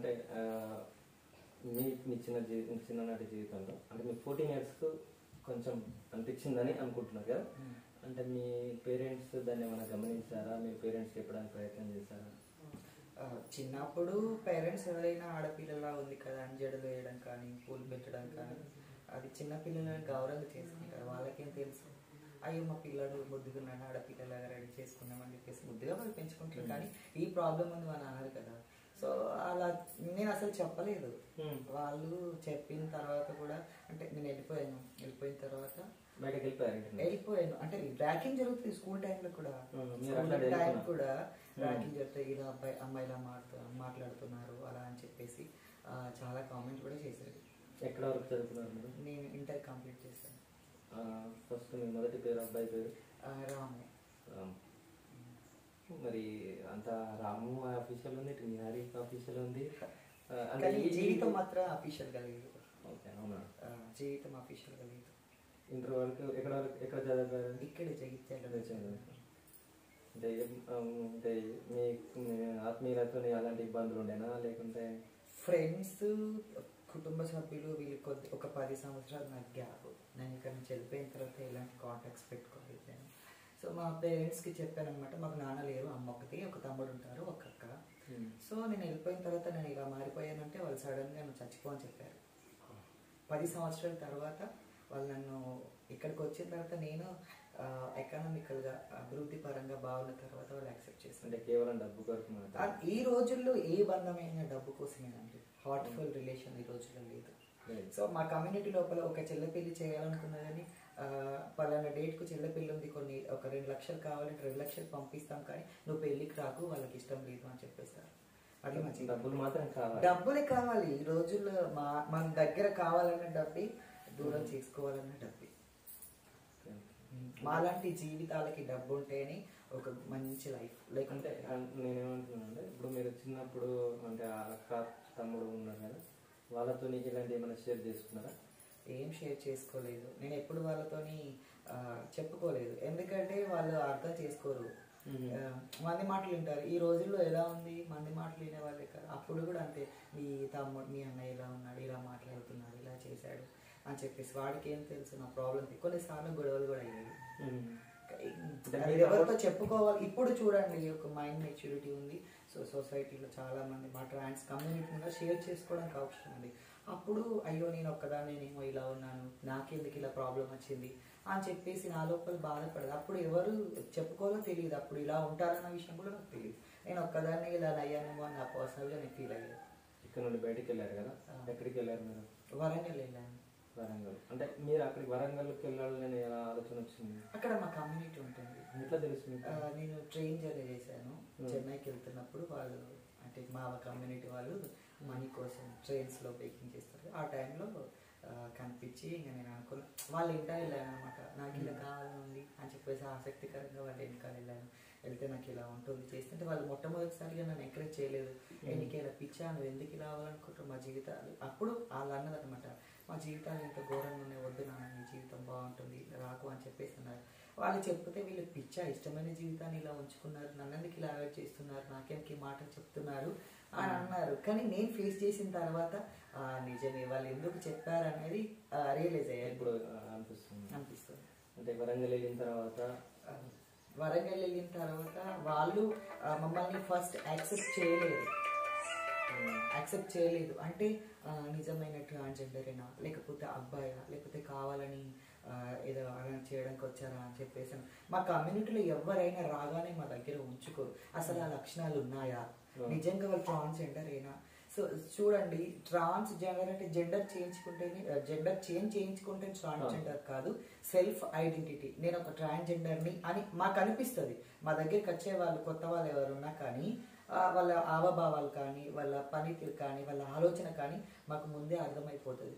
అంటే మీ చిన్ననాటి జీవితంలో అంటే మీ 14 yearsకు కొంచెం అనిపించిందని అనుకుంటున్నారు కదా. అంటే మీ పేరెంట్స్ దాన్ని ఏమైనా గమనించారా? మీ పేరెంట్స్ చెప్పడానికి ప్రయత్నం చేశారా? చిన్నప్పుడు పేరెంట్స్ ఎవరైనా ఆడపిల్లలా ఉంది కదా అని జడలు వేయడం కానీ పూలు పెట్టడం కానీ అది చిన్నపిల్లలని గౌరవంగా చేసుకుంటారు. వాళ్ళకేం తెలుసు, అయ్యో మా పిల్లడు ముద్దుగున్నాడు ఆడపిల్లలాగా రెడీ చేసుకున్నామని చెప్పేసి ముద్దుగా వాళ్ళు పెంచుకుంటారు. కానీ ఈ ప్రాబ్లం ఉంది వాళ్ళు అన్నారు కదా. సో అలా నేను అసలు చెప్పలేదు. వాళ్ళు చెప్పిన తర్వాత కూడా అంటే నేను వెళ్ళిపోయిన తర్వాత వెళ్ళిపోయాను. అంటే ర్యాకింగ్ జరుగుతుంది స్కూల్ టైంలో కూడా. స్కూల్ టైం కూడా ర్యాకింగ్ జరుగుతుంది, ఇలా అమ్మాయి ఇలా మాట్లాడుతున్నారు అలా అని చెప్పేసి చాలా కామెంట్ కూడా చేశారు. ఎక్కడ వరకు చదువుకున్నారు? నేను ఇంటర్ కంప్లీట్ చేశాను. ఫస్ట్ మీ మొదటి పేరు అబ్బాయి పేరు? రాము. మరి అంత రాము ఆఫీషియల్ ఉంది, నిహారీ ఆఫీషియల్ ఉంది, జీవితం మాత్రం అఫీషియల్ గా లేదు. అవునా? జీవితం అఫీషియల్ గా లేదు. ఇంటర్ వరకు ఎక్కడ చదివారు? ఇక్కడే జగిత్యాల. అంటే మీ ఆత్మీయులతో అలాంటి ఇబ్బందులు ఉండేనా, లేకుంటే ఫ్రెండ్స్ కుటుంబ సభ్యులు వీళ్ళకి ఒక 10 సంవత్సరాలు నాకు గ్యాప్. నేను ఇక్కడ నుంచి వెళ్ళిపోయిన తర్వాత ఎలాంటి కాంటాక్ట్స్ పెట్టుకోలేదు. సో మా పేరెంట్స్కి చెప్పాను అనమాట, మాకు నాన్న లేరు, అమ్మ ఒకటి, ఒక తమ్ముడు ఉంటారు, ఒక అక్క. సో నేను వెళ్ళిపోయిన తర్వాత నేను ఇలా మారిపోయానంటే వాళ్ళు సడన్గా నన్ను చచ్చిపో అని చెప్పారు. 10 సంవత్సరాల తర్వాత వాళ్ళు నన్ను ఇక్కడికి వచ్చిన తర్వాత నేను ఎకనామికల్గా అభివృద్ధి పరంగా బాగున్న తర్వాత వాళ్ళు యాక్సెప్ట్ చేస్తారు. కేవలం డబ్బు కొరకు ఈ రోజుల్లో ఏ బంధమైన డబ్బు కోసమేనండి. హార్ట్ఫుల్ రిలేషన్ ఈ రోజుల్లో లేదు. సో మా కమ్యూనిటీ లోపల ఒక చెల్లె పెళ్లి చేయాలనుకున్నా కానీ పలానా డేట్కు చెల్లె పెళ్లి ఉంది, ఒక 2 లక్షలు కావాలంటే 2 లక్షలు పంపిస్తాం, కానీ నువ్వు పెళ్లికి రాకు, వాళ్ళకి ఇష్టం లేదు అని చెప్పేస్తారు. అది మంచి డబ్బులు మాత్రం కావాలి, డబ్బులే కావాలి ఈ రోజుల్లో. మన దగ్గర కావాలన్న డబ్బి, దూరం చేసుకోవాలన్న డబ్బి. మాలాంటి జీవితాలకి డబ్బు ఉంటేనే ఒక మంచి లైఫ్. లేకుంటే నేనేమంటున్నాను అంటే ఇప్పుడు మీరు చిన్నప్పుడు అంటే అక్క తమ్ముడు ఉన్నారు కదా, వాళ్ళతో నీకు ఇలాంటి ఏమైనా షేర్ చేసుకున్నారా? ఏం షేర్ చేసుకోలేదు. నేను ఎప్పుడు వాళ్ళతోని చెప్పుకోలేదు, ఎందుకంటే వాళ్ళు అర్థం చేసుకోరు. మంది మాటలు వింటారు. ఈ రోజుల్లో ఎలా ఉంది, మంది మాటలు వినే వాళ్ళే కదా. అప్పుడు కూడా అంతే, మీ తమ్ముడు మీ అన్నయ్య ఇలా ఉన్నాడు, ఇలా మాట్లాడుతున్నాడు, ఇలా చేశాడు అని చెప్పేసి వాడికి ఏం తెలుసు నా ప్రాబ్లం. కొన్నిసార్లు గొడవలు కూడా అయ్యాయి. ఎవరితో చెప్పుకోవాలి. ఇప్పుడు చూడండి, ఒక మైండ్ మెచ్యూరిటీ ఉంది. సో సొసైటీలో చాలా మంది మా ట్రాన్స్ కమ్యూనిటీలో షేర్ చేసుకోవడానికి ఆప్షన్ ఉంది. అప్పుడు అయ్యో నేను ఒక్కదాన్నేమో ఇలా ఉన్నాను, నాకెందుకు ఇలా ప్రాబ్లం వచ్చింది అని చెప్పేసి నా లోపల బాధపడదు. అప్పుడు ఎవరు చెప్పుకోవాలో తెలియదు, అప్పుడు ఇలా ఉంటారన్న విషయం కూడా నాకు తెలియదు. నేను ఒక్కదాన్ని ఇలా అయ్యానేమో అని నా పర్సనల్గా నేను ఫీల్ అయ్యాను. ఇక్కడ నుండి బయటకు వెళ్ళారు కదా, ఎక్కడికి వెళ్ళారు మీరు? వరంగల్ వెళ్ళాను. వరంగల్ అంటే మీరు అక్కడికి వరంగల్కి వెళ్ళాలని ఎలా ఆలోచన వచ్చింది? అక్కడ మా కమ్యూనిటీ ఉంటుంది. ఎట్లా తెలుసు? నేను ట్రైన్ జర్నీ చేశాను. చెన్నైకి వెళ్తున్నప్పుడు వాళ్ళు అంటే మా కమ్యూనిటీ వాళ్ళు మనీ కోసం ట్రైన్స్లో బేకింగ్ చేస్తారు. ఆ టైంలో కనిపించి ఇంకా నేను అనుకున్నాను, వాళ్ళు ఇంటా వెళ్ళాను అనమాట. నాకు ఇలా కావాలని అని చెప్పేసి ఆసక్తికరంగా వాళ్ళ వెనకాల వెళ్ళాను. వెళ్తే నాకు ఇలా ఉంటుంది చేస్తుంటే వాళ్ళు మొట్టమొదటిసారిగా నన్ను ఎంకరేజ్ చేయలేదు. నీకు ఇలా పిచ్చా, నువ్వు ఎందుకు ఇలా అవ్వాలనుకుంటావు, మా జీవితాలు అప్పుడు వాళ్ళు అన్నదనమాట, మా జీవితాలు ఇంత ఘోరంగా ఉన్నాయి, వద్దు నాన్న నీ జీవితం బాగుంటుంది రాకు అని చెప్పేసి అన్నారు. వాళ్ళు చెప్తే వీళ్ళు పిచ్చా, ఇష్టమైన జీవితాన్ని ఇలా ఉంచుకున్నారు, నన్నందుకు ఇలా అవాయిడ్ చేస్తున్నారు, నాకెందుకు ఈ మాటలు చెప్తున్నారు అని అన్నారు. కానీ నేను ఫేస్ చేసిన తర్వాత నిజమే వాళ్ళు ఎందుకు చెప్పారు అనేది రియలైజ్ అయ్యారు. ఇప్పుడు అనిపిస్తుంది. అంటే వరంగల్ వెళ్ళిన తర్వాత వాళ్ళు మమ్మల్ని ఫస్ట్ యాక్సెప్ట్ చేయలేదు. అంటే నిజమైన ట్రాన్స్జెండరేనా, లేకపోతే అబ్బాయా, లేకపోతే కావాలని ఏదో అలా చేయడానికి వచ్చారా అని చెప్పేసి. మా కమ్యూనిటీలో ఎవరైనా రాగానే మా దగ్గర ఉంచుకోరు. అసలు ఆ లక్షణాలు ఉన్నాయా, నిజంగా వాళ్ళు ట్రాన్స్జెండరేనా. సో చూడండి, ట్రాన్స్జెండర్ అంటే జెండర్ చేంజ్ చేయించుకుంటే ట్రాన్స్జెండర్ కాదు, సెల్ఫ్ ఐడెంటిటీ. నేను ఒక ట్రాన్స్జెండర్ని అని మాకు అనిపిస్తుంది. మా దగ్గరికి వచ్చే వాళ్ళు కొత్త వాళ్ళు ఎవరున్నా కానీ వాళ్ళ హావభావాలు కానీ, వాళ్ళ పనితీరు కానీ, వాళ్ళ ఆలోచన కానీ మాకు ముందే అర్థమైపోతుంది.